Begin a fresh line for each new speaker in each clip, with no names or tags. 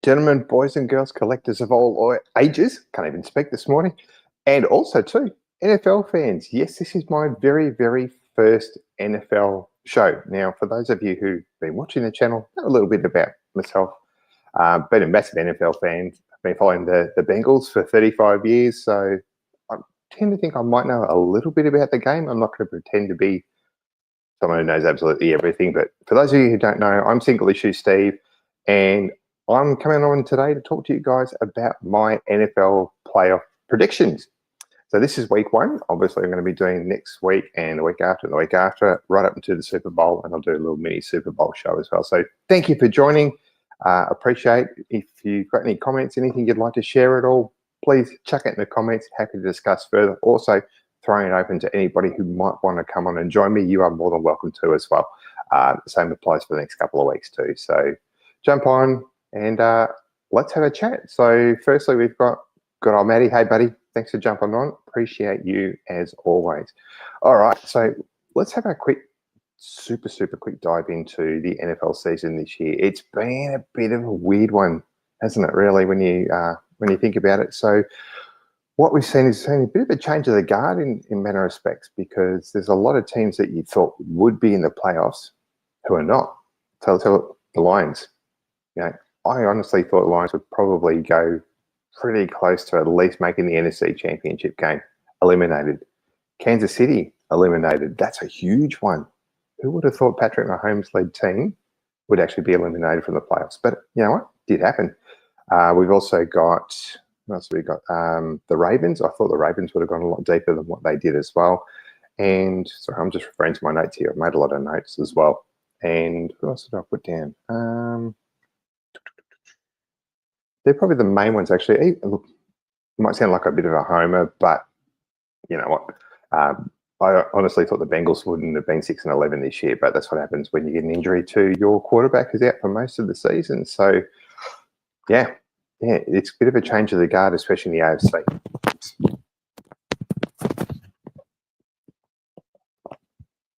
Gentlemen, boys and girls, collectors of all ages, can't even speak this morning, and also too, NFL fans. Yes, this is my very, very first NFL show. Now, for those of you who've been watching the channel, know a little bit about myself. Been a massive NFL fan. I've been following the Bengals for 35 years, so I tend to think I might know a little bit about the game. I'm not going to pretend to be someone who knows absolutely everything, but for those of you who don't know, I'm SingleIssue Steve, and I'm coming on today to talk to you guys about my NFL playoff predictions. So this is week one. Obviously, I'm going to be doing next week and the week after and the week after, right up into the Super Bowl, and I'll do a little mini Super Bowl show as well. So thank you for joining. Appreciate if you've got any comments, anything you'd like to share at all, please chuck it in the comments. Happy to discuss further. Also, throwing it open to anybody who might want to come on and join me. You are more than welcome to as well. The same applies for the next couple of weeks too. So jump on and let's have a chat. So firstly, we've got good old Matty. Hey, buddy. Thanks for jumping on. Appreciate you as always. All right. So let's have a quick, super quick dive into the NFL season this year. It's been a bit of a weird one, hasn't it, really, when you think about it? So what we've seen is a bit of a change of the guard in many respects, because there's a lot of teams that you thought would be in the playoffs who are not. So the Lions, you know, I honestly thought the Lions would probably go pretty close to at least making the NFC Championship game. Eliminated. Kansas City eliminated. That's a huge one. Who would have thought Patrick Mahomes-led team would actually be eliminated from the playoffs? But you know what? It did happen. We've also got, what else have we got? The Ravens. I thought the Ravens would have gone a lot deeper than what they did as well. And so I'm just referring to my notes here. I've made a lot of notes as well. And what else did I put down? They're probably the main ones, actually. Look, it might sound like a bit of a homer, but you know what? I honestly thought the Bengals wouldn't have been 6-11 this year, but that's what happens when you get an injury to your quarterback who's out for most of the season. So, yeah, it's a bit of a change of the guard, especially in the AFC.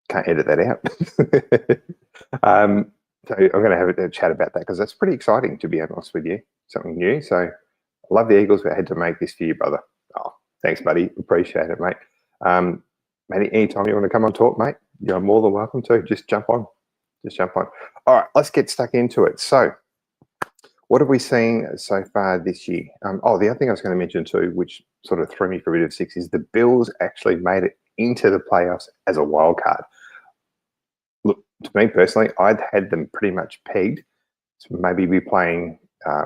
Can't edit that out. So I'm going to have a chat about that because that's pretty exciting, to be honest with you. Something new. So I love the Eagles, but I had to make this for you, brother. Oh, thanks, buddy. Appreciate it, mate. Matty, anytime you want to come on talk, mate, you're more than welcome to. Just jump on. Just jump on. All right, let's get stuck into it. So what have we seen so far this year? The other thing I was going to mention too, which sort of threw me for a bit of six, is the Bills actually made it into the playoffs as a wild card. Look, to me personally, I'd had them pretty much pegged to maybe be playing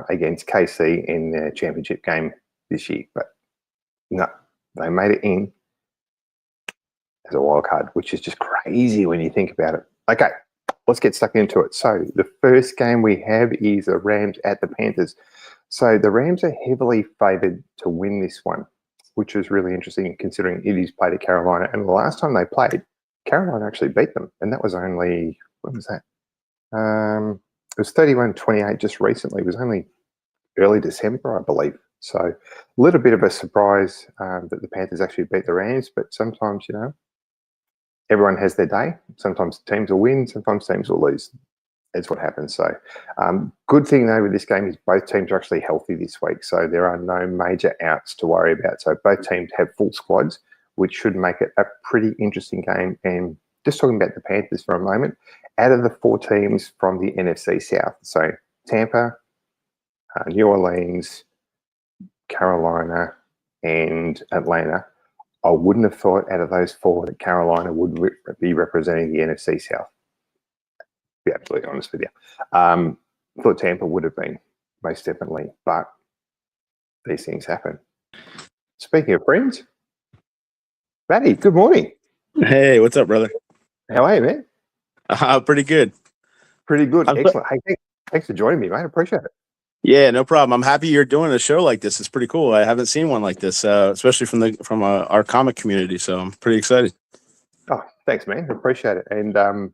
against KC in the championship game this year. But no, they made it in as a wild card, which is just crazy when you think about it. Okay, let's get stuck into it. So the first game we have is the Rams at the Panthers. So the Rams are heavily favoured to win this one, which is really interesting considering it is played at Carolina. And the last time they played, Carolina actually beat them. And that was only, when was that? It was 31-28 just recently. It was only early December, I believe. So a little bit of a surprise that the Panthers actually beat the Rams. But sometimes, you know, everyone has their day. Sometimes teams will win, sometimes teams will lose. That's what happens. So good thing though with this game is both teams are actually healthy this week. So there are no major outs to worry about. So both teams have full squads, which should make it a pretty interesting game. And just talking about the Panthers for a moment, out of the four teams from the NFC South, so Tampa, New Orleans, Carolina, and Atlanta, I wouldn't have thought out of those four that Carolina would be representing the NFC South. To be absolutely honest with you. I thought Tampa would have been, most definitely, but these things happen. Speaking of friends, Matty, good morning.
Hey, what's up, brother?
How are you, man?
Pretty good.
Pretty good. Excellent. Hey, thanks for joining me, mate. I appreciate it.
Yeah, no problem. I'm happy you're doing a show like this. It's pretty cool. I haven't seen one like this, especially from our comic community. So I'm pretty excited.
Oh, thanks, man. I appreciate it. And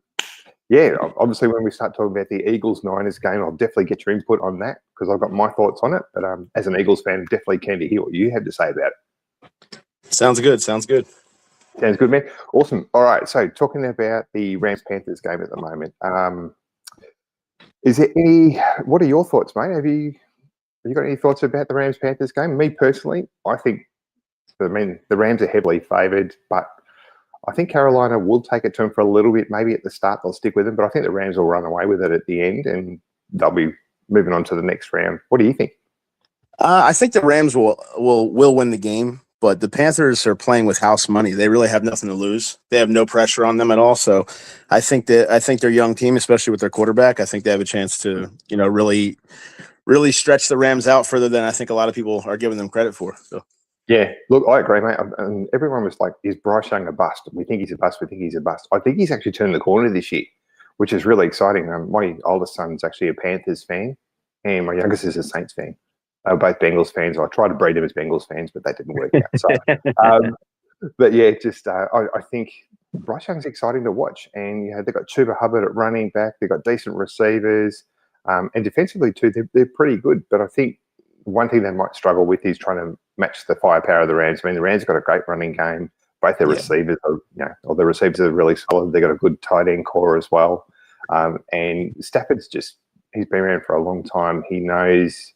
yeah, obviously when we start talking about the Eagles-Niners game, I'll definitely get your input on that because I've got my thoughts on it. But as an Eagles fan, definitely keen to hear what you have to say about it.
Sounds good. Sounds good,
man. Awesome. All right. So talking about the Rams-Panthers game at the moment, is there any? What are your thoughts, mate? Have you you got any thoughts about the Rams-Panthers game? Me personally, I think, the Rams are heavily favoured, but I think Carolina will take it to them for a little bit. Maybe at the start they'll stick with them, but I think the Rams will run away with it at the end, and they'll be moving on to the next round. What do you think?
I think the Rams will win the game, but the Panthers are playing with house money. They really have nothing to lose. They have no pressure on them at all. So I think their young team, especially with their quarterback, I think they have a chance to, really stretch the Rams out further than I think a lot of people are giving them credit for. So.
Yeah, look, I agree, mate. And everyone was like, is Bryce Young a bust? We think he's a bust. We think he's a bust. I think he's actually turned the corner this year, which is really exciting. My oldest son's actually a Panthers fan, and my youngest is a Saints fan. They're both Bengals fans. I tried to breed them as Bengals fans, but that didn't work out. So, but yeah, just I think Bryce Young's exciting to watch. And, they've got Chuba Hubbard at running back. They've got decent receivers. And defensively, too, they're pretty good. But I think one thing they might struggle with is trying to match the firepower of the Rams. I mean, the Rams have got a great running game. Both their receivers are, all the receivers are really solid. They've got a good tight end core as well. And Stafford's he's been around for a long time. He knows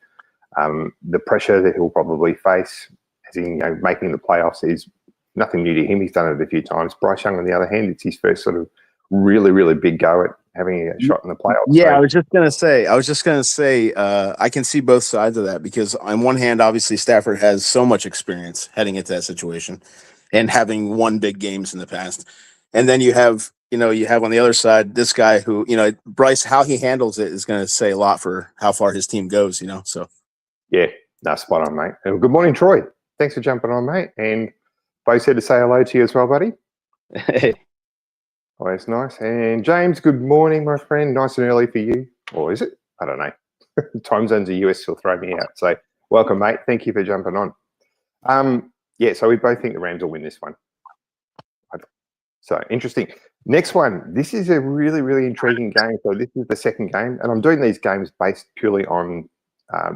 the pressure that he'll probably face as in making the playoffs is nothing new to him. He's done it a few times. Bryce Young, on the other hand, it's his first sort of really, really big go at having a shot in the playoffs.
Yeah, so. I was just gonna say, I can see both sides of that because on one hand, obviously Stafford has so much experience heading into that situation and having won big games in the past, and then you have on the other side this guy who Bryce, how he handles it is going to say a lot for how far his team goes. So
yeah, no, spot on, mate. And good morning, Troy. Thanks for jumping on, mate. And Bo said to say hello to you as well, buddy.
Hey.
Always nice. And James, good morning, my friend. Nice and early for you. Or is it? I don't know. Time zones of US still throw me out. So welcome, mate. Thank you for jumping on. So we both think the Rams will win this one. So interesting. Next one. This is a really, really intriguing game. So this is the second game. And I'm doing these games based purely on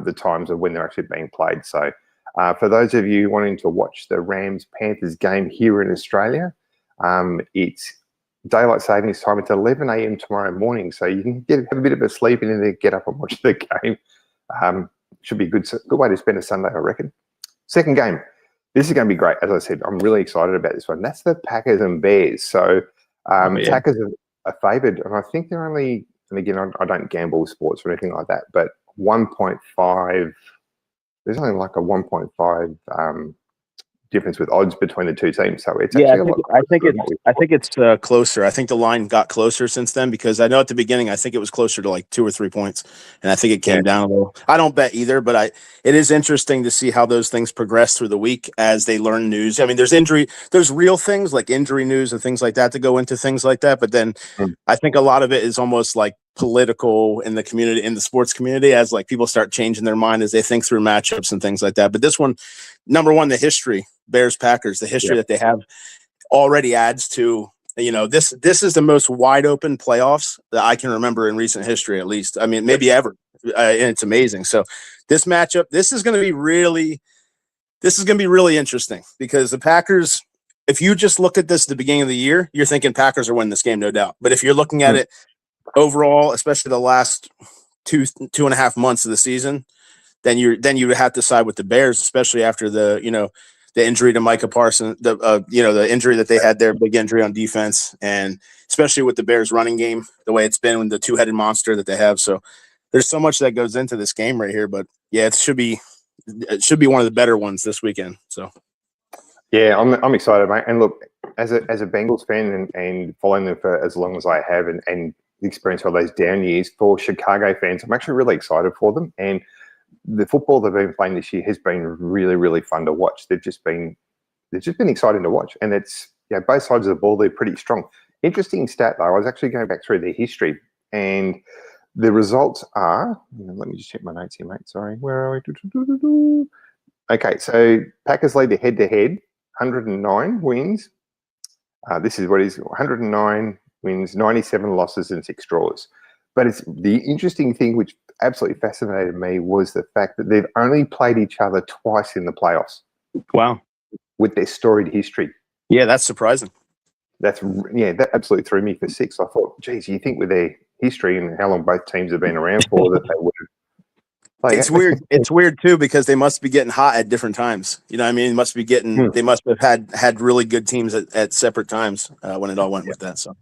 the times of when they're actually being played. So for those of you wanting to watch the Rams-Panthers game here in Australia, it's daylight savings time. It's 11 a.m. tomorrow morning, so you can have a bit of a sleep and then get up and watch the game. Should be a good way to spend a Sunday, I reckon. Second game. This is going to be great. As I said, I'm really excited about this one. That's the Packers and Bears. So Packers are favoured, and I think they're only, and again, I don't gamble with sports or anything like that, but 1.5, there's only like a 1.5 difference with odds between the two teams. So it's actually
I think it's closer. I think the line got closer since then because I know at the beginning I think it was closer to like 2 or 3 points, and I think it came down a little. I don't bet either, but it is interesting to see how those things progress through the week as they learn news. I mean, there's real things like injury news and things like that to go into things like that, but then I think a lot of it is almost like political in the community, in the sports community, as like people start changing their mind as they think through matchups and things like that. But this one, number one, the history, Bears Packers, the history that they have already adds to, this is the most wide open playoffs that I can remember in recent history, at least. I mean, maybe ever. And it's amazing. So this matchup, this is going to be really interesting because the Packers, if you just look at this at the beginning of the year, you're thinking Packers are winning this game, no doubt. But if you're looking at it overall, especially the last 2.5 months of the season, then you would have to side with the Bears, especially after the injury to Micah Parsons, the injury that they had there, big injury on defense, and especially with the Bears running game, the way it's been with the two-headed monster that they have. So there's so much that goes into this game right here, but yeah, it should be one of the better ones this weekend. So
yeah, I'm excited, mate. And look, as a Bengals fan and following them for as long as I have and experience all those down years, for Chicago fans, I'm actually really excited for them. And the football they've been playing this year has been really, really fun to watch. They've just been exciting to watch. And it's, both sides of the ball, they're pretty strong. Interesting stat, though, I was actually going back through their history, and the results are, let me just check my notes here, mate. Sorry, where are we? Okay, so Packers lead the head-to-head, 109 wins. This is what is 109 wins, 97 losses, and 6 draws. But it's the interesting thing, which absolutely fascinated me, was the fact that they've only played each other twice in the playoffs.
Wow.
With their storied history.
Yeah, that's surprising.
That absolutely threw me for 6. I thought, geez, you think with their history and how long both teams have been around for that they would have
It's weird. It's weird too because they must be getting hot at different times. You know what I mean? They must have had really good teams at separate times when it all went with that. So.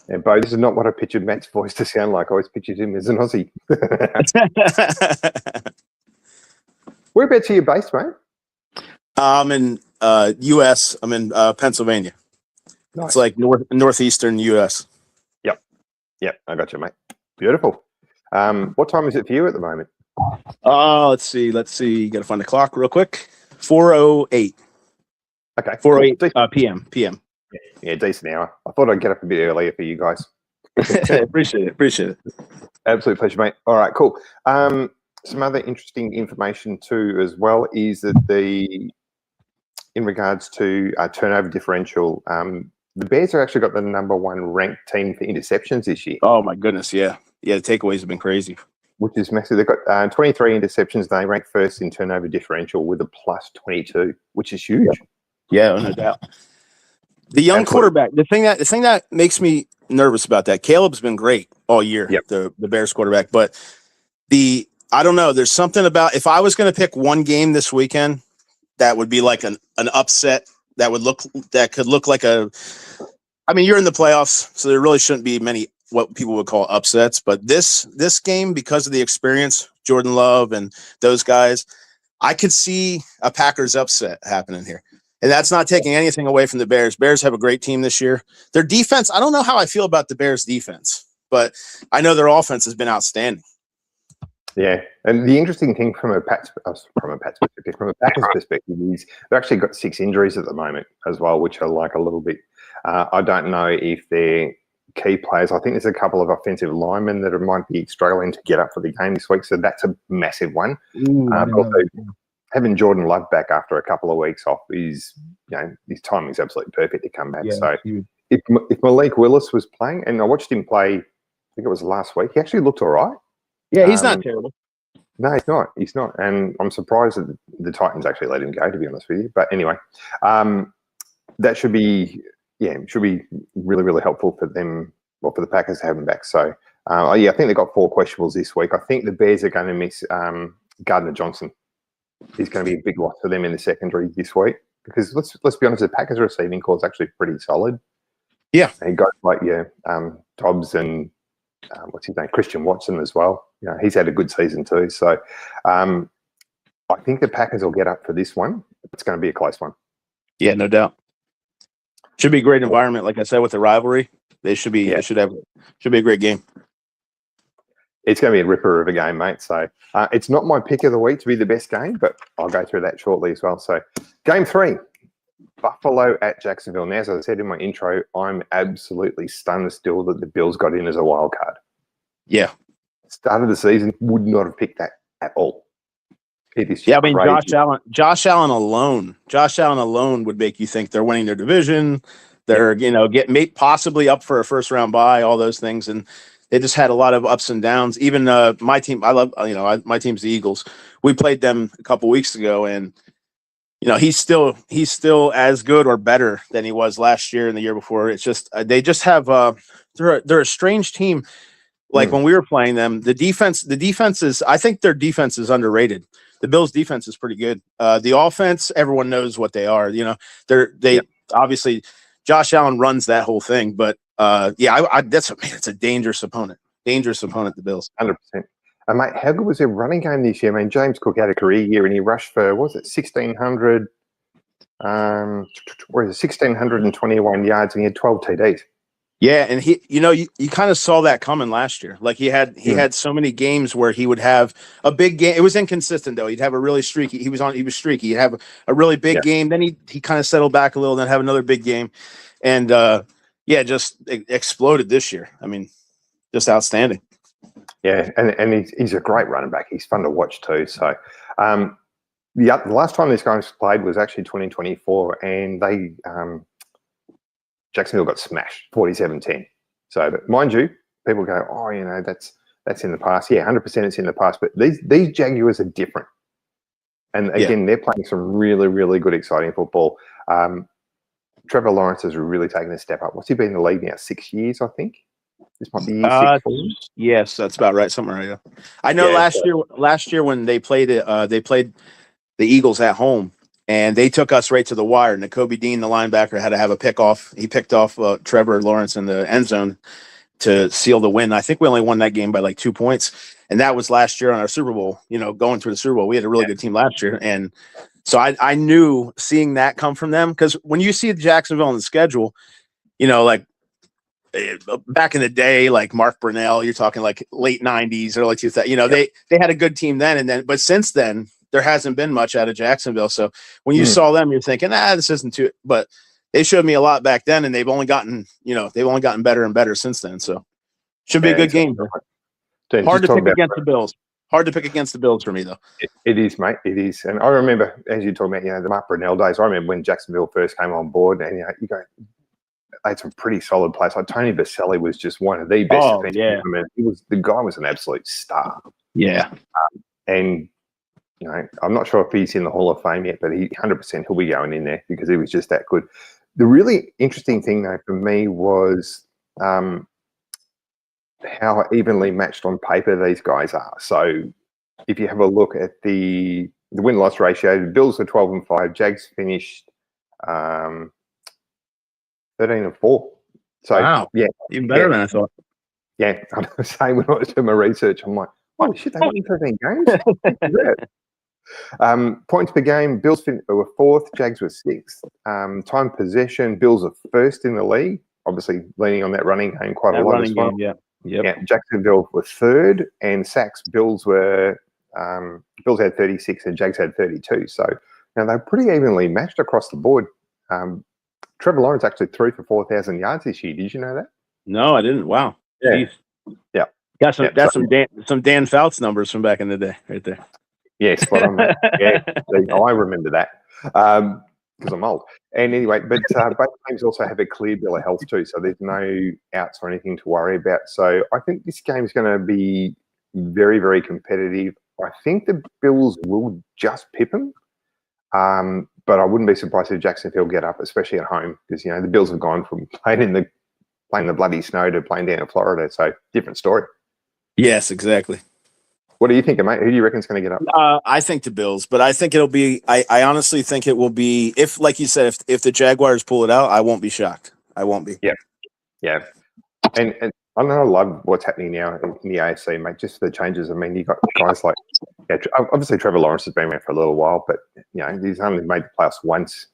And Bo, this is not what I pictured Matt's voice to sound like. I always pictured him as an Aussie. Whereabouts are you based, mate?
I'm in U.S. I'm in Pennsylvania. Nice. It's like northeastern U.S.
Yep. I got you, mate. Beautiful. What time is it for you at the moment?
Let's see. Got to find the clock real quick. 4:08.
Okay.
4:08 p.m.
Yeah, decent hour. I thought I'd get up a bit earlier for you guys.
Appreciate it.
Absolute pleasure, mate. All right, cool. Some other interesting information too, as well, is that in regards to turnover differential, the Bears have actually got the #1 ranked team for interceptions this year.
Oh my goodness, yeah. The takeaways have been crazy.
Which is massive. They've got 23 interceptions. They rank first in turnover differential with a +22, which is huge.
Yeah, no doubt. The young quarterback. The thing that makes me nervous about that. Caleb's been great all year.
Yep.
The Bears quarterback, but I don't know. There's something about if I was going to pick one game this weekend that would be like an upset that could look like a. I mean, you're in the playoffs, so there really shouldn't be many what people would call upsets. But this game, because of the experience, Jordan Love and those guys, I could see a Packers upset happening here. And that's not taking anything away from the Bears. Bears have a great team this year. Their defense, I don't know how I feel about the Bears defense, but I know their offense has been outstanding.
Yeah, and the interesting thing from a Packers perspective is they've actually got 6 injuries at the moment as well, which are like a little bit. I don't know if they're key players. I think there's a couple of offensive linemen that might be struggling to get up for the game this week, so that's a massive one. Having Jordan Love back after a couple of weeks off his timing is absolutely perfect to come back. Yeah, so if Malik Willis was playing, and I watched him play, I think it was last week, he actually looked all right.
Yeah, he's not terrible.
No, he's not. And I'm surprised that the Titans actually let him go, to be honest with you. But anyway, that should be really, really helpful for them, for the Packers to have him back. So, I think they've got 4 questionables this week. I think the Bears are going to miss Gardner Johnson. He's going to be a big loss for them in the secondary this week because let's be honest, the Packers' receiving core is actually pretty solid.
Yeah,
and guys like Dobbs and what's his name, Christian Watson as well. He's had a good season too. So I think the Packers will get up for this one. It's going to be a close one.
Yeah, no doubt. Should be a great environment, like I said, with the rivalry. They should be. Yeah. Should be a great game.
It's going to be a ripper of a game, mate. So it's not my pick of the week to be the best game, but I'll go through that shortly as well. So game 3, Buffalo at Jacksonville. Now, as I said in my intro, I'm absolutely stunned still that the Bills got in as a wild card.
Yeah.
Start of the season, would not have picked that at all. It is
I mean, crazy. Josh Allen alone would make you think they're winning their division. They're, get possibly up for a first round bye, all those things. And they just had a lot of ups and downs. Even my team, my team's the Eagles. We played them a couple weeks ago, and he's still as good or better than he was last year and the year before. It's just they just have they're a strange team. Like when we were playing them, the defense is, I think their defense is underrated. The Bills' defense is pretty good. The offense, everyone knows what they are. Obviously Josh Allen runs that whole thing, but it's a dangerous opponent. The Bills.
100%. And mate, how good was their running game this year? I mean, James Cook had a career year and he rushed for, 1,600? 1,621 yards and he had 12 TDs.
Yeah, and he, you kind of saw that coming last year. Like he had so many games where he would have a big game. It was inconsistent though. He'd have a really streaky. He was streaky. He'd have a really big game. Then he kind of settled back a little. Then have another big game, and just exploded this year. I mean, just outstanding.
Yeah, and he's a great running back. He's fun to watch too. So, the last time these guys played was actually 2024, and they. Jacksonville got smashed 47-10. So, but mind you, people go, that's in the past. Yeah, 100% it's in the past. But these Jaguars are different. And again, they're playing some really, really good, exciting football. Trevor Lawrence has really taken a step up. What's he been in the league now? 6 years, I think. This might be year 6 for them.
Yes, that's about right. Something right. Yeah. I know last year when they played they played the Eagles at home, and they took us right to the wire. And Kobe Dean, the linebacker, had to have a pick off. He picked off Trevor Lawrence in the end zone to seal the win. I think we only won that game by like 2 points. And that was last year on our Super Bowl, going through the Super Bowl. We had a really good team last year. And so I knew seeing that come from them, because when you see Jacksonville on the schedule, like back in the day, like Mark Brunell, you're talking like late 90s, early 2000s, they had a good team then. But since then, there hasn't been much out of Jacksonville. So when you saw them, you're thinking, this isn't too, but they showed me a lot back then, and they've only gotten better and better since then. So should be a good game. Hard to pick against the Bills. Hard to pick against the Bills for me, though.
It is, mate. It is. And I remember, as you talk about, the Mark Brunell days, I remember when Jacksonville first came on board, and you go, they had some pretty solid players. Like Tony Baselli was just one of the best.
Oh, yeah.
I mean, the guy was an absolute star.
Yeah.
And I'm not sure if he's in the Hall of Fame yet, but 100% he'll be going in there because he was just that good. The really interesting thing, though, for me was how evenly matched on paper these guys are. So if you have a look at the win-loss ratio, the Bills were 12-5, Jags finished 13-4. So
wow, even better than I thought.
Yeah, I was saying when I was doing my research, I'm like, oh shit, they won 13 games. Points per game, Bills were 4th, Jags were 6th. Time possession, Bills are 1st in the league, obviously leaning on that running game quite a lot as well.
Yeah. Yep.
Yeah, Jacksonville were 3rd, and sacks, Bills had 36 and Jags had 32. So they're pretty evenly matched across the board. Trevor Lawrence actually threw for 4,000 yards this year. Did you know that?
No, I didn't. Wow.
Yeah.
Jeez.
Yeah.
That's some Dan Fouts numbers from back in the day right there.
Yes, spot on. Yeah, I remember that because I'm old. And anyway, but both teams also have a clear bill of health too, so there's no outs or anything to worry about. So I think this game is going to be very, very competitive. I think the Bills will just pip them, but I wouldn't be surprised if Jacksonville get up, especially at home, because the Bills have gone from playing in the bloody snow to playing down in Florida. So different story.
Yes, exactly.
What do you think, mate? Who do you reckon is going to get up?
I think the Bills, but I think it'll be. I honestly think it will be. If, like you said, if the Jaguars pull it out, I won't be shocked. I won't be.
Yeah. And I know I love what's happening now in the AFC, mate. Just the changes. I mean, you got guys like obviously Trevor Lawrence has been around for a little while, but he's only made the playoffs once,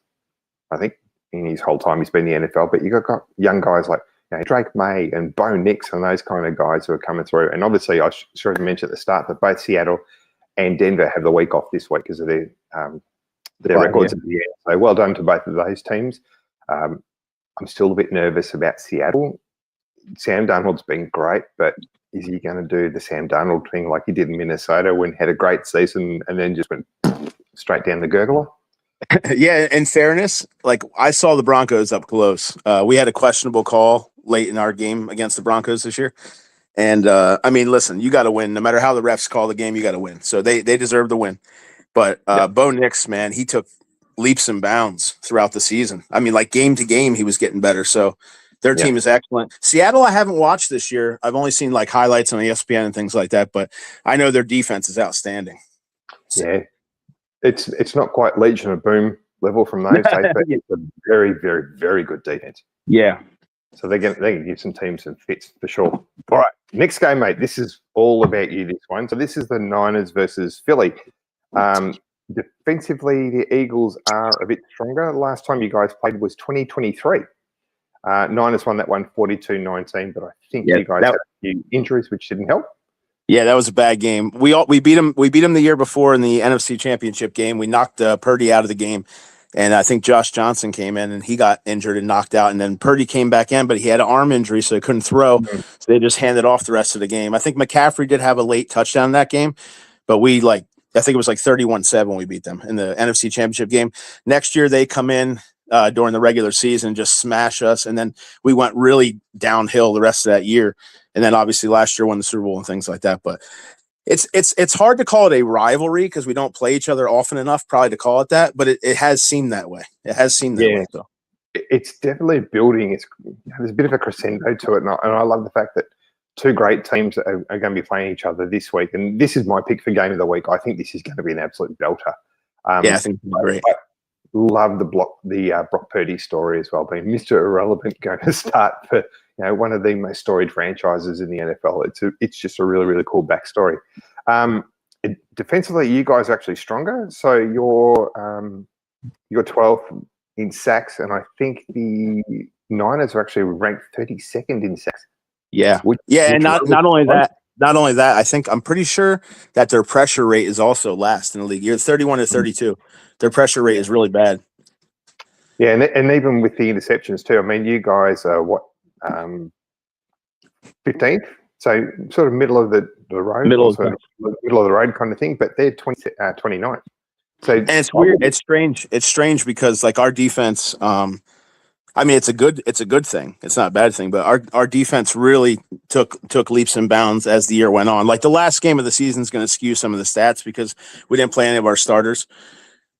I think, in his whole time he's been in the NFL. But you got young guys like Drake May and Bo Nix and those kind of guys who are coming through. And obviously, I should have mentioned at the start that both Seattle and Denver have the week off this week because of their records at the end. So well done to both of those teams. I'm still a bit nervous about Seattle. Sam Darnold's been great, but is he going to do the Sam Darnold thing like he did in Minnesota when he had a great season and then just went straight down the gurgler?
Yeah, in fairness, like I saw the Broncos up close. We had a questionable call late in our game against the Broncos this year. And I mean, listen, you got to win. No matter how the refs call the game, you got to win. So they deserve the win. But Bo Nix, man, he took leaps and bounds throughout the season. I mean, like game to game, he was getting better. So their team is excellent. Seattle, I haven't watched this year. I've only seen like highlights on ESPN and things like that. But I know their defense is outstanding. So,
yeah. It's not quite Legion of Boom level from those days, but it's a very, very, very good defense.
Yeah.
So they can give some teams some fits for sure. All right, next game, mate. This is all about you, this one. So this is the Niners versus Philly. Defensively, the Eagles are a bit stronger. The last time you guys played was 2023. Niners won that one 42-19, but I think you guys had a few injuries which didn't help.
Yeah, that was a bad game. We beat him. We beat him the year before in the NFC Championship game. We knocked Purdy out of the game, and I think Josh Johnson came in and he got injured and knocked out. And then Purdy came back in, but he had an arm injury, so he couldn't throw. Mm-hmm. So they just handed off the rest of the game. I think McCaffrey did have a late touchdown in that game, but I think it was like 31-7 we beat them in the NFC Championship game. Next year they come in during the regular season and just smash us, and then we went really downhill the rest of that year. And then obviously last year won the Super Bowl and things like that. But it's hard to call it a rivalry because we don't play each other often enough probably to call it that. But it has seemed that way. It has seemed that way. So.
it's definitely building. There's a bit of a crescendo to it, and I love the fact that two great teams are going to be playing each other this week. And this is my pick for game of the week. I think this is going to be an absolute belter.
Yeah, I think it's great.
I love the Brock Purdy story as well, being Mr. Irrelevant, going to start for one of the most storied franchises in the NFL. It's just a really, really cool backstory. Defensively, you guys are actually stronger. So you're 12th in sacks, and I think the Niners are actually ranked 32nd in sacks.
Yeah, and not only that, I'm pretty sure that their pressure rate is also last in the league. You're 31 to 32. Their pressure rate is really bad.
Yeah, and even with the interceptions too. I mean, you guys are what 15th, so sort of middle of the road, middle of the road kind of thing. But they're 29th. So
and it's weird. It's strange. It's strange because like our defense. I mean, it's a good thing. It's not a bad thing, but our defense really took leaps and bounds as the year went on. Like the last game of the season is going to skew some of the stats because we didn't play any of our starters.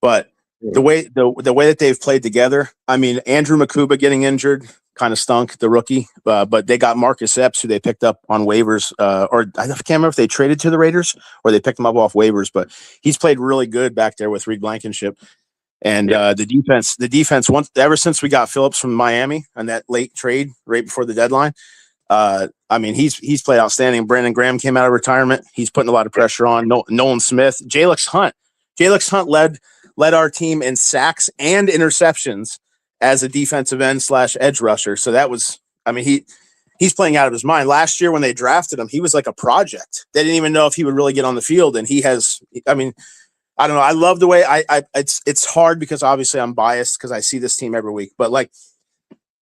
But the way that they've played together, I mean, Andrew Makuba getting injured kind of stunk, the rookie. But they got Marcus Epps, who they picked up on waivers, or I can't remember if they traded to the Raiders or they picked him up off waivers. But he's played really good back there with Reed Blankenship. And the defense, ever since we got Phillips from Miami on that late trade right before the deadline, I mean, he's played outstanding. Brandon Graham came out of retirement. He's putting a lot of pressure on. Nolan Smith, Jalix Hunt led our team in sacks and interceptions as a defensive end / edge rusher. So that was, I mean, he's playing out of his mind. Last year when they drafted him, he was like a project. They didn't even know if he would really get on the field, and he has. I mean. I don't know. I love the way it's hard because obviously I'm biased because I see this team every week, but like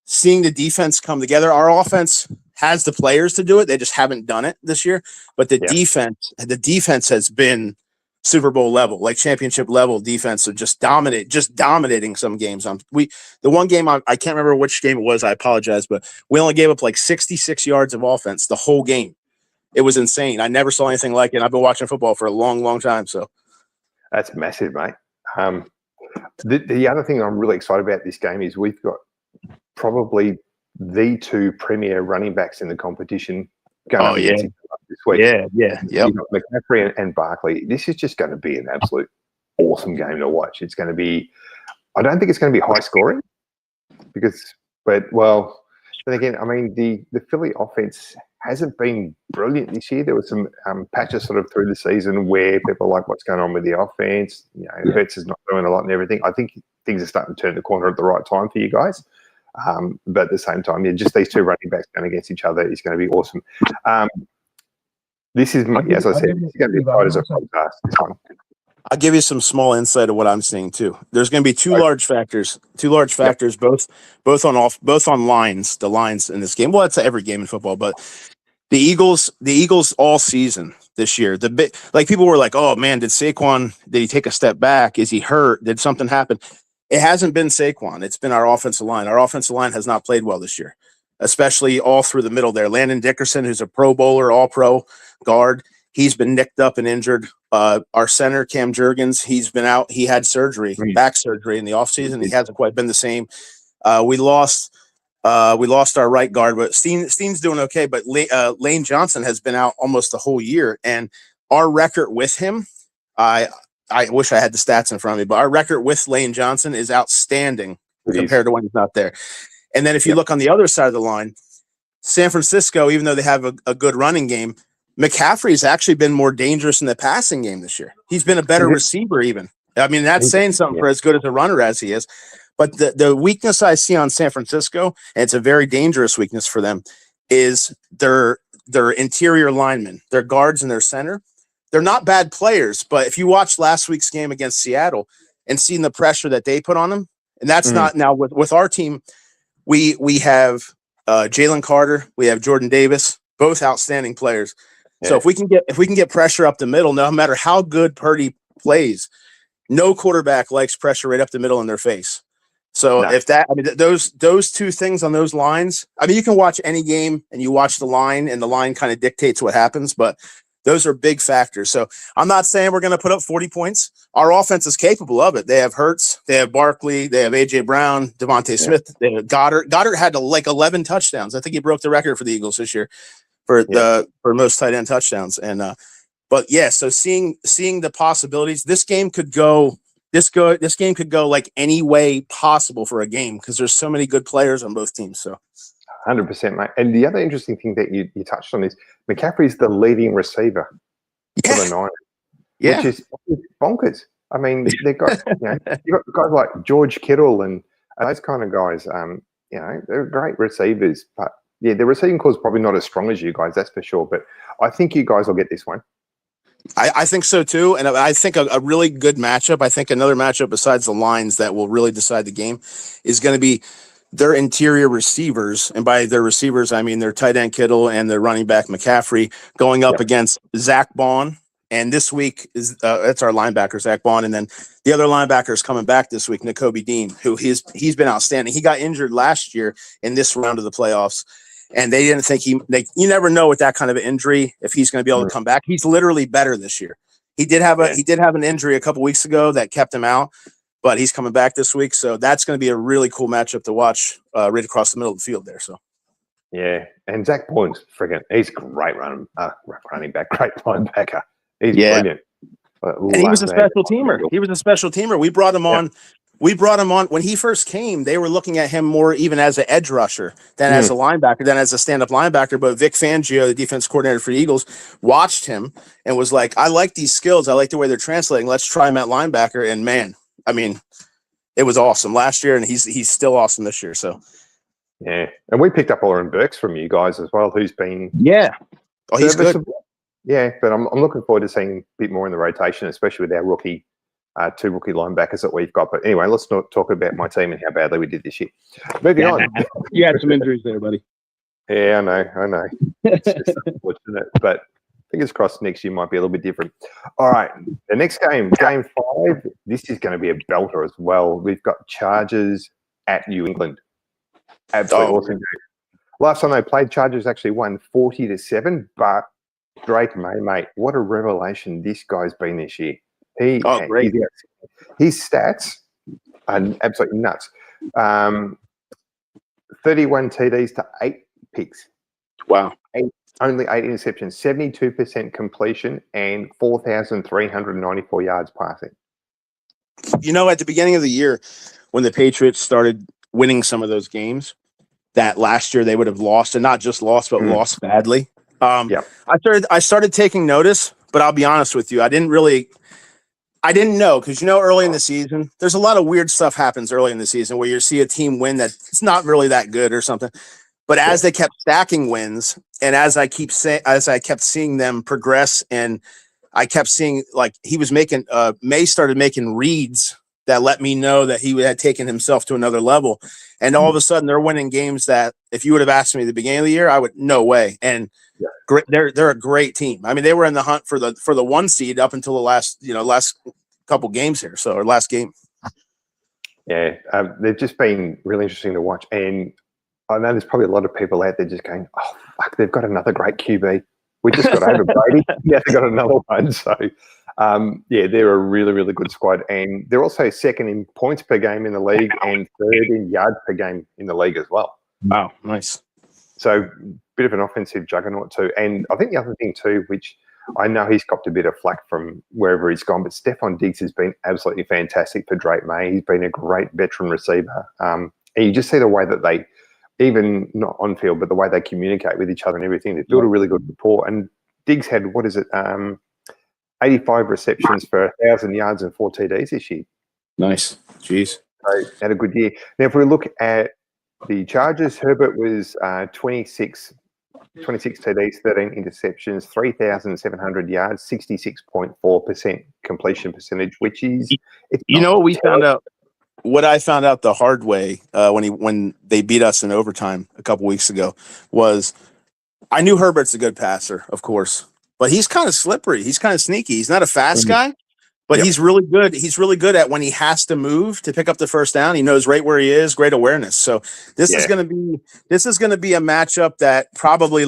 seeing the defense come together, our offense has the players to do it. They just haven't done it this year, but the defense has been Super Bowl level, like championship level defense of just dominating some games. The one game I can't remember which game it was. I apologize, but we only gave up like 66 yards of offense the whole game. It was insane. I never saw anything like it. I've been watching football for a long, long time. So.
That's massive, mate. The other thing I'm really excited about this game is we've got probably the two premier running backs in the competition going against each other this week.
Yeah.
You've got McCaffrey and Barkley. This is just going to be an absolute awesome game to watch. It's going to be – I don't think it's going to be high scoring then again, I mean, the Philly offense – hasn't been brilliant this year. There were some patches sort of through the season where people are like, what's going on with the offense? Hurts is not doing a lot and everything. I think things are starting to turn the corner at the right time for you guys. But at the same time, just these two running backs going against each other is going to be awesome. This is, as I said, it's going to be tight as a podcast, this one.
I'll give you some small insight of what I'm seeing too. There's going to be two large factors, both on lines, the lines in this game. Well, it's every game in football, but the Eagles all season this year, like people were like, oh man, did he take a step back? Is he hurt? Did something happen? It hasn't been Saquon. It's been our offensive line. Our offensive line has not played well this year, especially all through the middle there. Landon Dickerson, who's a Pro Bowler, all pro guard. He's been nicked up and injured. Our center, Cam Jurgens, he's been out. He had surgery, back surgery in the offseason. He hasn't quite been the same. We lost our right guard, but Steen's doing okay. But Lane Johnson has been out almost the whole year. And our record with him, I wish I had the stats in front of me, but our record with Lane Johnson is outstanding compared to when he's not there. And then if you look on the other side of the line, San Francisco, even though they have a good running game, McCaffrey's actually been more dangerous in the passing game this year. He's been a better receiver even. I mean, that's saying something for as good as a runner as he is. But the weakness I see on San Francisco, and it's a very dangerous weakness for them, is their interior linemen, their guards and their center. They're not bad players, but if you watch last week's game against Seattle and seen the pressure that they put on them, and that's not now with our team, we have Jalen Carter, we have Jordan Davis, both outstanding players. So if we can get pressure up the middle, no matter how good Purdy plays, no quarterback likes pressure right up the middle in their face. So those two things on those lines, I mean, you can watch any game and you watch the line and the line kind of dictates what happens, but Those are big factors. So I'm not saying we're going to put up 40 points. Our offense is capable of it. They have Hurts, they have Barkley, they have A.J. Brown, Devontae Smith, they have Goddard. Goddard had like 11 touchdowns. I think he broke the record for the Eagles this year for most tight end touchdowns. And but yeah, so seeing the possibilities, this game could go like any way possible for a game because there's so many good players on both teams. So
100%, mate. And the other interesting thing that you touched on is McCaffrey's the leading receiver for the Niners, which is bonkers. I mean, they've got you've got guys like George Kittle and those kind of guys. They're great receivers, but yeah, the receiving core is probably not as strong as you guys, that's for sure. But I think you guys will get this one.
I think so too, and I think a really good matchup. I think another matchup besides the lines that will really decide the game is going to be their interior receivers, and by their receivers, I mean their tight end Kittle and their running back McCaffrey going up against Zach Bond. And this week is that's our linebacker Zach Bond, and then the other linebacker is coming back this week, Nakobe Dean, who he's been outstanding. He got injured last year in this round of the playoffs, and they didn't think you never know with that kind of an injury if he's going to be able to come back. He's literally better this year. He did have an injury a couple weeks ago that kept him out. But he's coming back this week, so that's going to be a really cool matchup to watch right across the middle of the field there. So,
yeah, and Zach Bond's he's great running back, great linebacker. He's brilliant.
And he was a special teamer. We brought him on. We brought him on when he first came. They were looking at him more even as an edge rusher than as a linebacker, than as a stand-up linebacker. But Vic Fangio, the defense coordinator for the Eagles, watched him and was like, "I like these skills. I like the way they're translating. Let's try him at linebacker." And man, I mean, it was awesome last year, and he's still awesome this year. So,
yeah, and we picked up Oren Burks from you guys as well, who's been
he's good.
Yeah, but I'm looking forward to seeing a bit more in the rotation, especially with our two rookie linebackers that we've got. But anyway, let's not talk about my team and how badly we did this year. Moving on.
You had some injuries there, buddy.
Yeah, I know. It's just unfortunate, but fingers crossed next year might be a little bit different. All right, the next game, Game 5, this is going to be a belter as well. We've got Chargers at New England. Absolutely awesome game. Last time they played, Chargers actually won 40-7, but Drake May, mate, what a revelation this guy's been this year.
Great.
His stats are absolutely nuts. 31 TDs to 8 picks.
Wow.
Only 8 interceptions, 72% completion, and 4,394 yards passing.
At the beginning of the year, when the Patriots started winning some of those games, that last year they would have lost, and not just lost, but lost badly. I started taking notice, but I'll be honest with you, I didn't know, because early in the season, there's a lot of weird stuff happens early in the season where you see a team win that it's not really that good or something. But as they kept stacking wins, and as I kept seeing them progress, and I kept seeing like he was making May started making reads that let me know that he had taken himself to another level. And all of a sudden they're winning games that if you would have asked me at the beginning of the year, I would no way. And they're a great team. I mean, they were in the hunt for the 1 seed up until the last couple games here. So our last game.
Yeah, they've just been really interesting to watch. And I know there's probably a lot of people out there just going, "Oh fuck, they've got another great QB. We just got over Brady. Yeah, they got another one." So, they're a really, really good squad, and they're also second in points per game in the league and third in yards per game in the league as well.
Wow, nice.
So, bit of an offensive juggernaut too. And I think the other thing too, which I know he's copped a bit of flack from wherever he's gone, but Stephon Diggs has been absolutely fantastic for Drake May. He's been a great veteran receiver, and you just see the way that they, even not on field, but the way they communicate with each other and everything, they build a really good rapport. And Diggs had 85 receptions for 1,000 yards and 4 TDs this year.
Nice. Jeez.
So had a good year. Now, if we look at the Chargers, Herbert was 26 TDs, 13 interceptions, 3,700 yards, 66.4% completion percentage, which is
what I found out the hard way when they beat us in overtime a couple weeks ago was I knew Herbert's a good passer, of course, but he's kind of slippery. He's kind of sneaky. He's not a fast guy, but he's really good. He's really good at when he has to move to pick up the first down. He knows right where he is, great awareness. So this is going to be a matchup that probably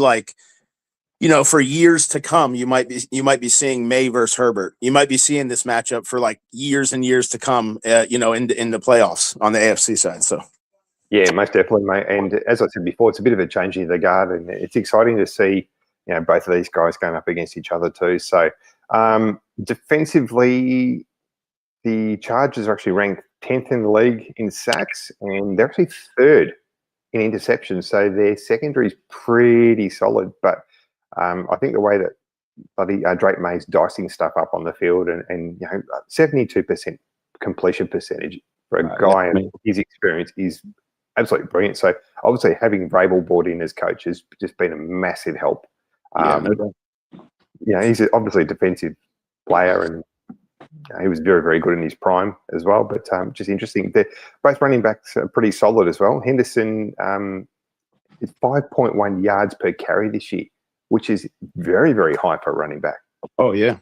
for years to come, you might be seeing May versus Herbert. You might be seeing this matchup for like years and years to come, in the playoffs on the AFC side. So,
yeah, most definitely, mate. And as I said before, it's a bit of a change in the guard, and it's exciting to see, both of these guys going up against each other too. So, defensively, the Chargers are actually ranked 10th in the league in sacks, and they're actually 3rd in interceptions. So their secondary is pretty solid. But I think the way that Drake May's dicing stuff up on the field and 72% completion percentage for a guy and his experience is absolutely brilliant. So obviously having Vrabel brought in as coach has just been a massive help. He's obviously a defensive player, and he was very, very good in his prime as well. But just interesting. Both running backs are pretty solid as well. Henderson is 5.1 yards per carry this year, which is very, very high for a running back.
Oh, yeah.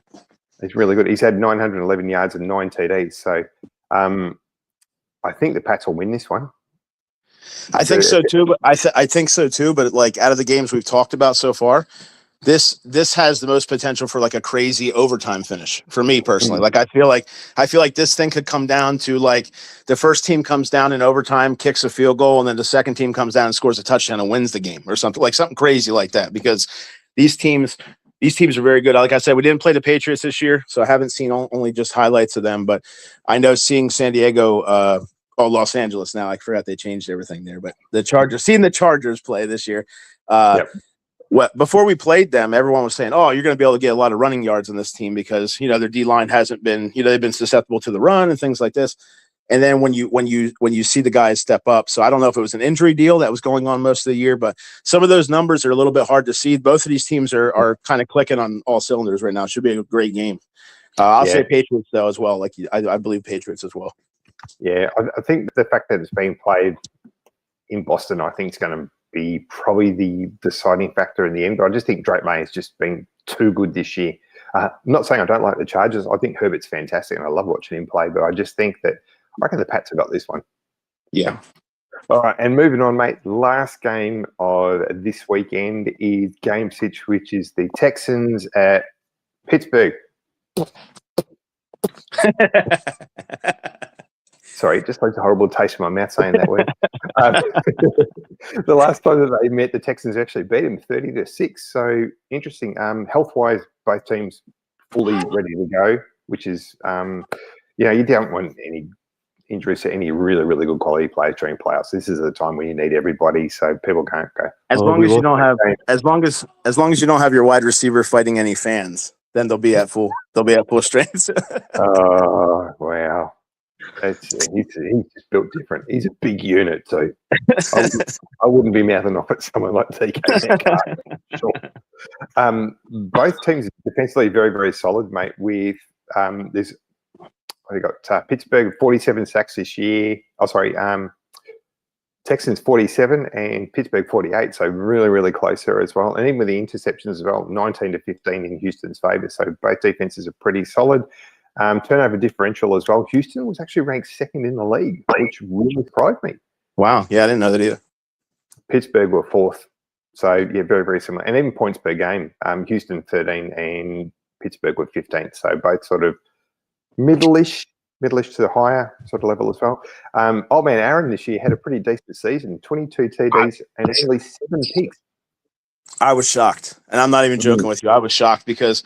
He's really good. He's had 911 yards and 9 TDs. So I think the Pats will win this one.
I think so too. But I think so too. But like out of the games we've talked about so far, this has the most potential for like a crazy overtime finish for me personally. Like I feel like this thing could come down to like the first team comes down in overtime, kicks a field goal, and then the second team comes down and scores a touchdown and wins the game or something crazy like that. Because these teams are very good. Like I said, we didn't play the Patriots this year, so I haven't seen only just highlights of them. But I know seeing San Diego, Los Angeles now. I forgot they changed everything there, but seeing the Chargers play this year. Before we played them, everyone was saying, "Oh, you're going to be able to get a lot of running yards on this team because their D line hasn't been, they've been susceptible to the run and things like this." And then when you see the guys step up, so I don't know if it was an injury deal that was going on most of the year, but some of those numbers are a little bit hard to see. Both of these teams are kind of clicking on all cylinders right now. It should be a great game. I'll say Patriots though as well. Like I believe Patriots as well.
Yeah, I think the fact that it's being played in Boston, I think it's going to be probably the deciding factor in the end. But I just think Drake May has just been too good this year. I'm not saying I don't like the Chargers. I think Herbert's fantastic and I love watching him play, but I just think that I reckon the Pats have got this one.
Yeah.
All right, and moving on, mate. Last game of this weekend is Game 6, which is the Texans at Pittsburgh. Sorry, just like a horrible taste in my mouth saying that word. The last time that they met, the Texans actually beat them 30-6. So interesting. Health-wise, both teams fully ready to go, which is, you don't want any injuries to any really, really good quality players during playoffs. This is the time when you need everybody, so people can't go.
As long as you don't have your wide receiver fighting any fans, then they'll be at full strength.
Oh wow. He's just built different. He's a big unit too. I wouldn't be mouthing off at someone like TK. Sure. Both teams are defensively very, very solid, mate. With we got Pittsburgh 47 sacks this year. Texans 47 and Pittsburgh 48. So really, really close there as well. And even with the interceptions as well, 19-15 in Houston's favour. So both defenses are pretty solid. Turnover differential as well. Houston was actually ranked 2nd in the league, which really surprised me.
Wow. Yeah, I didn't know that either.
Pittsburgh were 4th. So, yeah, very, very similar. And even points per game, Houston 13 and Pittsburgh were 15th. So both sort of middle-ish to the higher sort of level as well. Old man Aaron this year had a pretty decent season, 22 TDs and only 7 picks.
I was shocked. And I'm not even joking with you. I was shocked because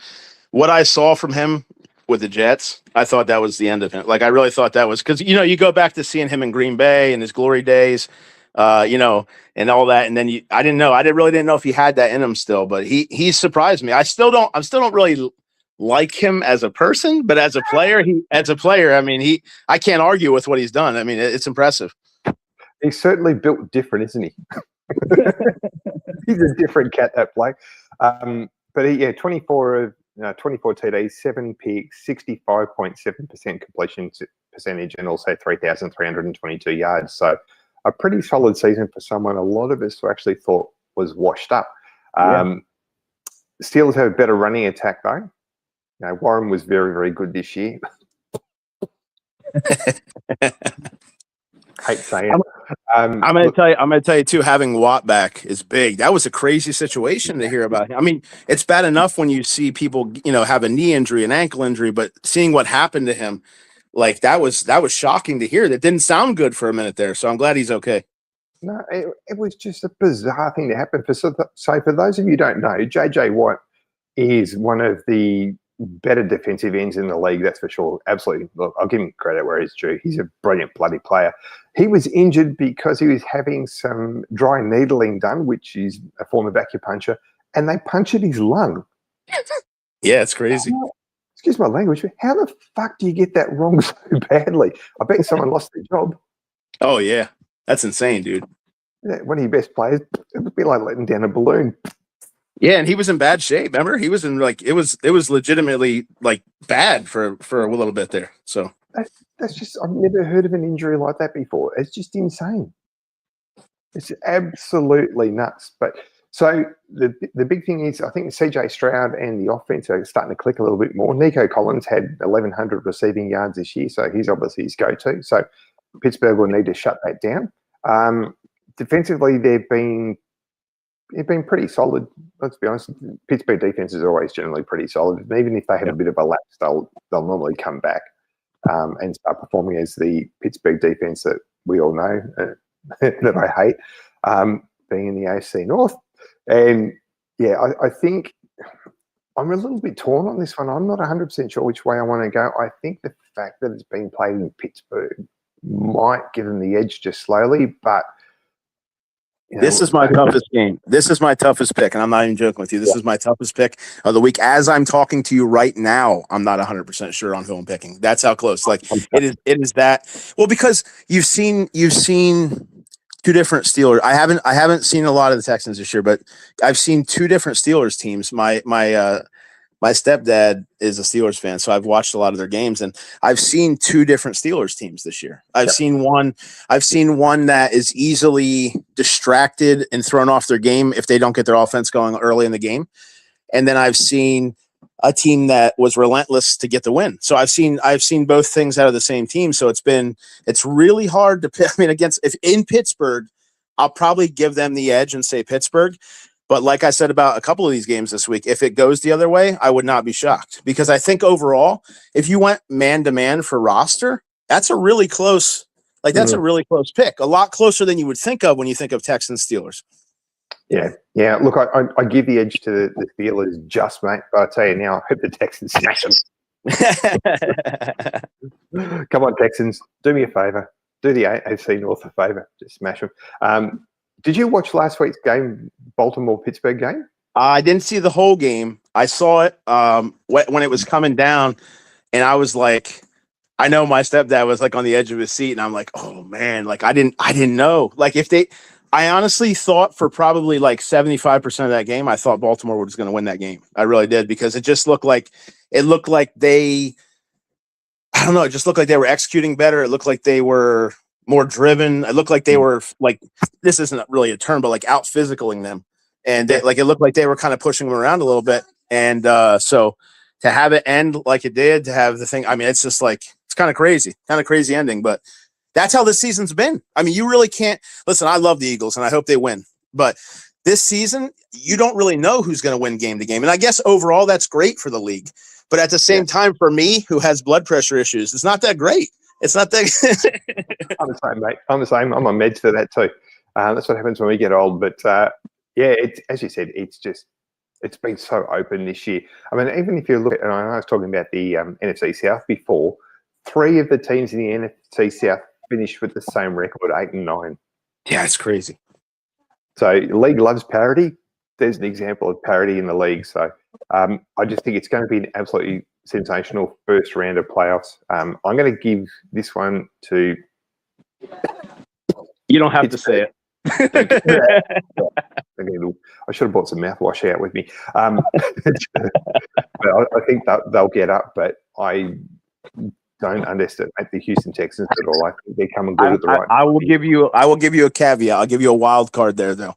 what I saw from him with the Jets, I thought that was the end of him. Like, I really thought that was because, you go back to seeing him in Green Bay and his glory days, and all that. And then I didn't know. I really didn't know if he had that in him still, but he surprised me. I still don't really like him as a person, but as a player, I can't argue with what he's done. I mean, it's impressive.
He's certainly built different, isn't he? He's a different cat, that play. But 24 TDs, 7 picks, 65.7% completion percentage, and also 3,322 yards. So a pretty solid season for someone a lot of us actually thought was washed up. Steelers have a better running attack, though. Warren was very, very good this year. Hate saying it.
I'm going to tell you too, having Watt back is big. That was a crazy situation to hear about. I mean, it's bad enough when you see people, have a knee injury, an ankle injury, but seeing what happened to him, like that was shocking to hear. That didn't sound good for a minute there. So I'm glad he's okay.
No, it was just a bizarre thing to happen. So for those of you who don't know, JJ Watt is one of the better defensive ends in the league, that's for sure. Absolutely. Look, I'll give him credit where he's due. He's a brilliant bloody player. He was injured because he was having some dry needling done, which is a form of acupuncture, and they punctured his lung.
Yeah, it's crazy.
Excuse my language. How the fuck do you get that wrong so badly? I bet someone lost their job.
Oh, yeah. That's insane, dude.
Yeah, one of your best players, it would be like letting down a balloon.
Yeah, and he was in bad shape. Remember, he was in it was legitimately like bad for a little bit there. So
that's just, I've never heard of an injury like that before. It's just insane. It's absolutely nuts. But so the big thing is, I think CJ Stroud and the offense are starting to click a little bit more. Nico Collins had 1,100 receiving yards this year, so he's obviously his go-to. So Pittsburgh will need to shut that down. Defensively, they've been pretty solid. Let's be honest. Pittsburgh defense is always generally pretty solid. And even if they have a bit of a lapse, they'll normally come back and start performing as the Pittsburgh defense that we all know that I hate, being in the AFC North. And yeah, I think I'm a little bit torn on this one. I'm not 100% sure which way I want to go. I think the fact that it's being played in Pittsburgh might give them the edge just slowly, but
this is my toughest game. This is my toughest pick, and I'm not even joking with you. This is my toughest pick of the week. As I'm talking to you right now, I'm not 100% sure on who I'm picking. That's how close. Like it is that. Well, because you've seen two different Steelers. I haven't seen a lot of the Texans this year, but I've seen two different Steelers teams. My stepdad is a Steelers fan, so I've watched a lot of their games, and I've seen two different Steelers teams this year. I've seen one that is easily distracted and thrown off their game if they don't get their offense going early in the game. And then I've seen a team that was relentless to get the win. So I've seen both things out of the same team. So it's really hard to pick. I mean, if in Pittsburgh, I'll probably give them the edge and say Pittsburgh. But like I said about a couple of these games this week, if it goes the other way, I would not be shocked, because I think overall, if you went man to man for roster, that's a really close, a really close pick, a lot closer than you would think of when you think of Texans Steelers.
Yeah. Look, I give the edge to the Steelers, just mate. But I tell you now, I hope the Texans smash them. Come on, Texans, do me a favor. Do the AFC North a favor. Just smash them. Did you watch last week's game, Baltimore-Pittsburgh game?
I didn't see the whole game. I saw it when it was coming down, and I was like, I know my stepdad was like on the edge of his seat, and I'm like, oh man, like I didn't know. Like I honestly thought for probably like 75% of that game, I thought Baltimore was going to win that game. I really did, because it just looked like they, I don't know, it just looked like they were executing better. It looked like they were more driven. It looked like they were like, this isn't really a term, but like out physicaling them. And it looked like they were kind of pushing them around a little bit. And so to have it end like it did, to have the thing, I mean, it's just like, it's kind of crazy ending, but that's how this season's been. I mean, you really can't listen. I love the Eagles and I hope they win, but this season, you don't really know who's going to win game to game. And I guess overall that's great for the league, but at the same time, for me, who has blood pressure issues, it's not that great. It's not that.
I'm the same, mate. I'm the same. I'm on meds for that too. That's what happens when we get old. But yeah, it's, as you said, it's been so open this year. I mean, even if you look at, and I was talking about the NFC South before, 3 of the teams in the NFC South finished with the same record, 8 and 9.
Yeah, it's crazy.
So the league loves parity. There's an example of parity in the league. So I just think it's going to be an absolutely sensational first round of playoffs. I'm going to give this one to.
You don't have to say it.
I should have bought some mouthwash out with me. But I think they'll get up, but I don't underestimate the Houston Texans at all. I think they're coming good at the right.
I will give you a caveat. I'll give you a wild card there, though.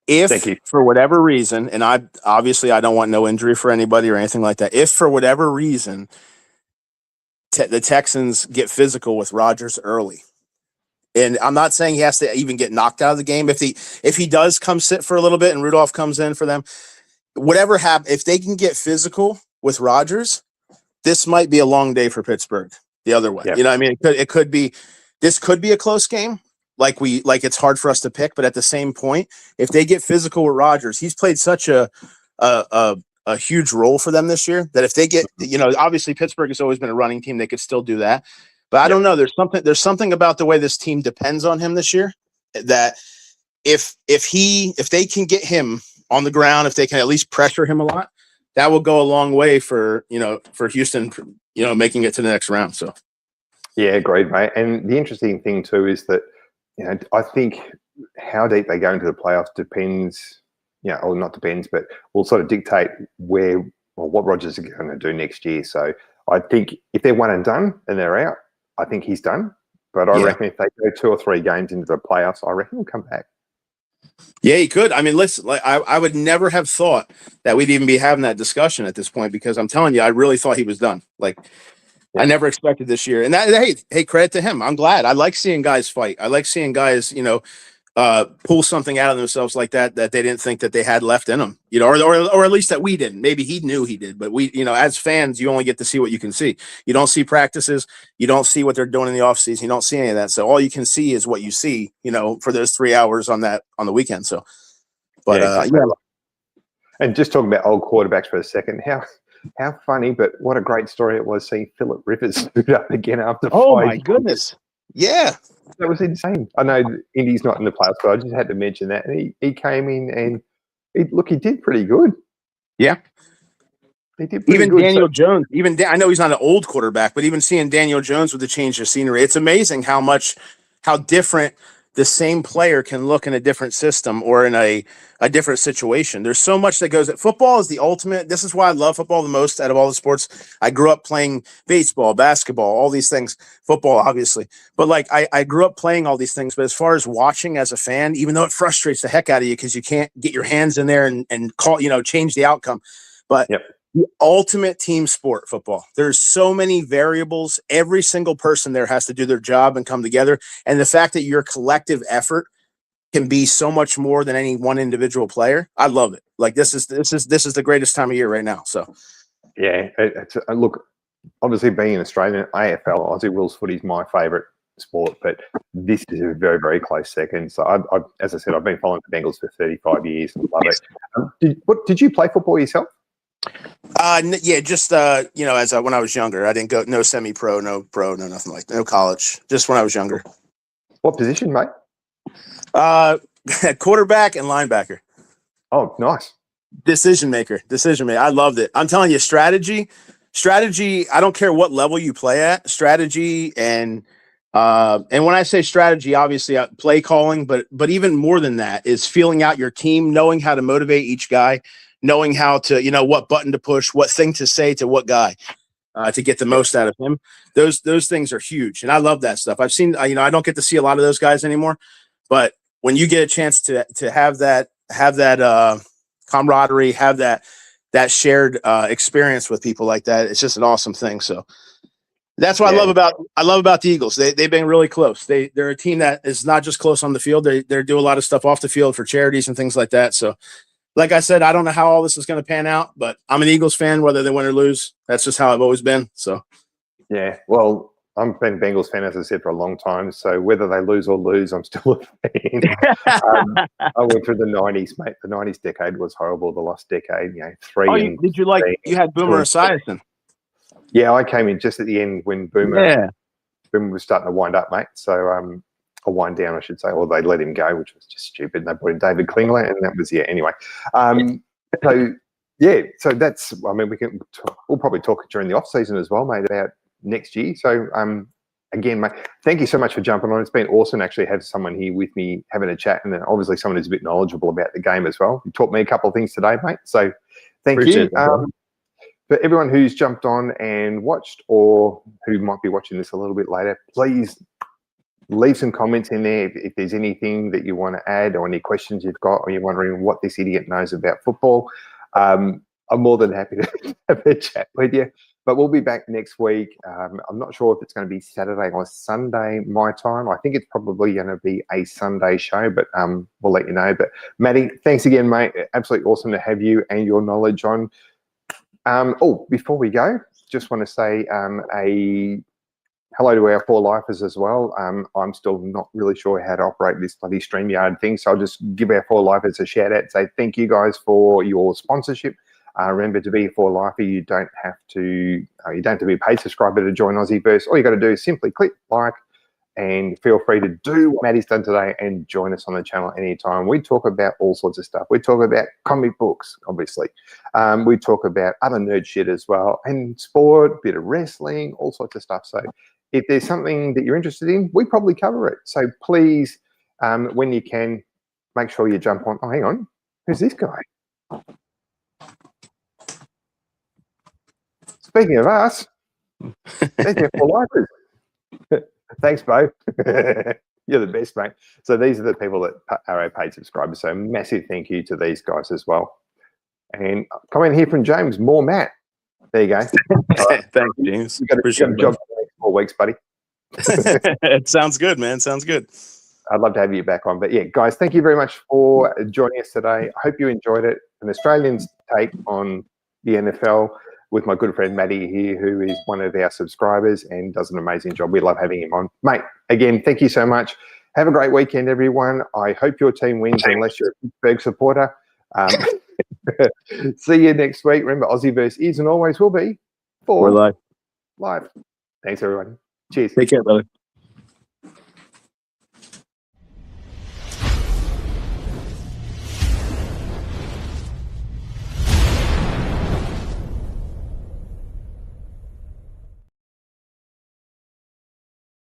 If for whatever reason, and I don't want no injury for anybody or anything like that. If for whatever reason the Texans get physical with Rodgers early, And I'm not saying he has to even get knocked out of the game. If he does come sit for a little bit and Rudolph comes in for them, whatever happens, if they can get physical with Rodgers, this might be a long day for Pittsburgh the other way.
Yep.
You know what I mean? This could be a close game. Like it's hard for us to pick, but at the same point, if they get physical with Rodgers, he's played such a huge role for them this year that if they get, obviously Pittsburgh has always been a running team. They could still do that. But I don't know. There's something about the way this team depends on him this year that if they can get him on the ground, if they can at least pressure him a lot, that will go a long way for Houston, making it to the next round. So,
yeah, agreed, mate. And the interesting thing too is that I think how deep they go into the playoffs depends, or not depends, but will sort of dictate what Rodgers is going to do next year. So I think if they're one and done and they're out, I think he's done. But I reckon if they go 2 or 3 games into the playoffs, I reckon he'll come back.
Yeah, he could. I mean, listen, I would never have thought that we'd even be having that discussion at this point because I'm telling you, I really thought he was done. I never expected this year. And hey, credit to him. I'm glad. I like seeing guys fight. I like seeing guys, pull something out of themselves like that they didn't think that they had left in them, or at least that we didn't. Maybe he knew he did, but we, as fans, you only get to see what you can see. You don't see practices. You don't see what they're doing in the offseason. You don't see any of that. So all you can see is what you see, for those 3 hours on the weekend. So, but
And just talking about old quarterbacks for a second, how funny, but what a great story it was seeing Phillip Rivers stood up again after 5
oh my
years.
goodness. Yeah.
That was insane. I know Indy's not in the playoffs, but I just had to mention that. And he came in and he did pretty good.
Yeah.
He did pretty
even
good.
Daniel Jones, I know he's not an old quarterback, but even seeing Daniel Jones with the change of scenery, it's amazing how different the same player can look in a different system or in a different situation. There's so much that goes. Football is the ultimate. This is why I love football the most out of all the sports. I grew up playing baseball, basketball, all these things, football, obviously. But I grew up playing all these things. But as far as watching as a fan, even though it frustrates the heck out of you because you can't get your hands in there and call, change the outcome. But the ultimate team sport, football. There's so many variables. Every single person there has to do their job and come together. And the fact that your collective effort can be so much more than any one individual player, I love it. This is the greatest time of year right now. So,
yeah, look, obviously being an Australian, AFL, Aussie rules footy is my favourite sport, but this is a very, very close second. So, I as I said, I've been following the Bengals for 35 years and love it. Did you play football yourself?
Just when I was younger, I didn't go no semi-pro, no pro, no nothing like that, no college. Just when I was younger.
What position, mate?
Quarterback and linebacker.
Oh, nice.
Decision maker. I loved it. I'm telling you, strategy. I don't care what level you play at. Strategy and when I say strategy, obviously play calling, but even more than that is feeling out your team, knowing how to motivate each guy. Knowing how to, what button to push, what thing to say to what guy to get the most out of him. Those things are huge. And I love that stuff. I've seen, I don't get to see a lot of those guys anymore, but when you get a chance to have that camaraderie, have that shared experience with people like that, it's just an awesome thing. So that's what I love about the Eagles. They've been really close. They're a team that is not just close on the field. They do a lot of stuff off the field for charities and things like that. So, like I said, I don't know how all this is going to pan out, but I'm an Eagles fan, whether they win or lose. That's just how I've always been. So,
yeah, well, I've been a Bengals fan, as I said, for a long time. So whether they lose or lose, I'm still a fan. I went through the 90s, mate. The 90s decade was horrible. The lost decade,
you had Boomer Esiason?
Yeah, I came in just at the end when Boomer was starting to wind up, mate. So, or wind down, I should say, or they let him go, which was just stupid. And they brought in David Klingler, and that was anyway. So that's. I mean, we'll probably talk during the off season as well, mate, about next year. So again, mate, thank you so much for jumping on. It's been awesome to actually have someone here with me having a chat, and then obviously someone who's a bit knowledgeable about the game as well. You taught me a couple of things today, mate. So thank you. For everyone who's jumped on and watched, or who might be watching this a little bit later, please leave some comments in there if there's anything that you want to add or any questions you've got, or you're wondering what this idiot knows about football. I'm more than happy to have a chat with you. But we'll be back next week. I'm not sure if it's going to be Saturday or Sunday my time. I think it's probably going to be a Sunday show, but we'll let you know. But Matty, thanks again, mate. Absolutely awesome to have you and your knowledge on. Before we go, just want to say a hello to our 4-lifers as well. I'm still not really sure how to operate this bloody StreamYard thing, so I'll just give our 4-lifers a shout out and say thank you guys for your sponsorship. Remember, to be a 4-lifer, you don't have to be a paid subscriber to join Aussieverse. All you got to do is simply click like, and feel free to do what Matty's done today and join us on the channel anytime. We talk about all sorts of stuff. We talk about comic books, obviously. We talk about other nerd shit as well, and sport, bit of wrestling, all sorts of stuff. So if there's something that you're interested in, we probably cover it. So please, when you can, make sure you jump on. Oh, hang on. Who's this guy? Speaking of us, there's your 4-lifers. Thanks, Bo. You're the best, mate. So these are the people that are our paid subscribers. So massive thank you to these guys as well. And comment here from James, more Matt. There you go.
Thank you, James.
You've got a job for the next 4 weeks, buddy.
It sounds good, man. Sounds good.
I'd love to have you back on. But yeah, guys, thank you very much for joining us today. I hope you enjoyed it. An Australian's take on the NFL with my good friend Matty here, who is one of our subscribers and does an amazing job. We love having him on. Mate, again, thank you so much. Have a great weekend, everyone. I hope your team wins, unless you're a Pittsburgh supporter. See you next week. Remember, Aussieverse is and always will be for life. Thanks, everyone. Cheers.
Take care, brother.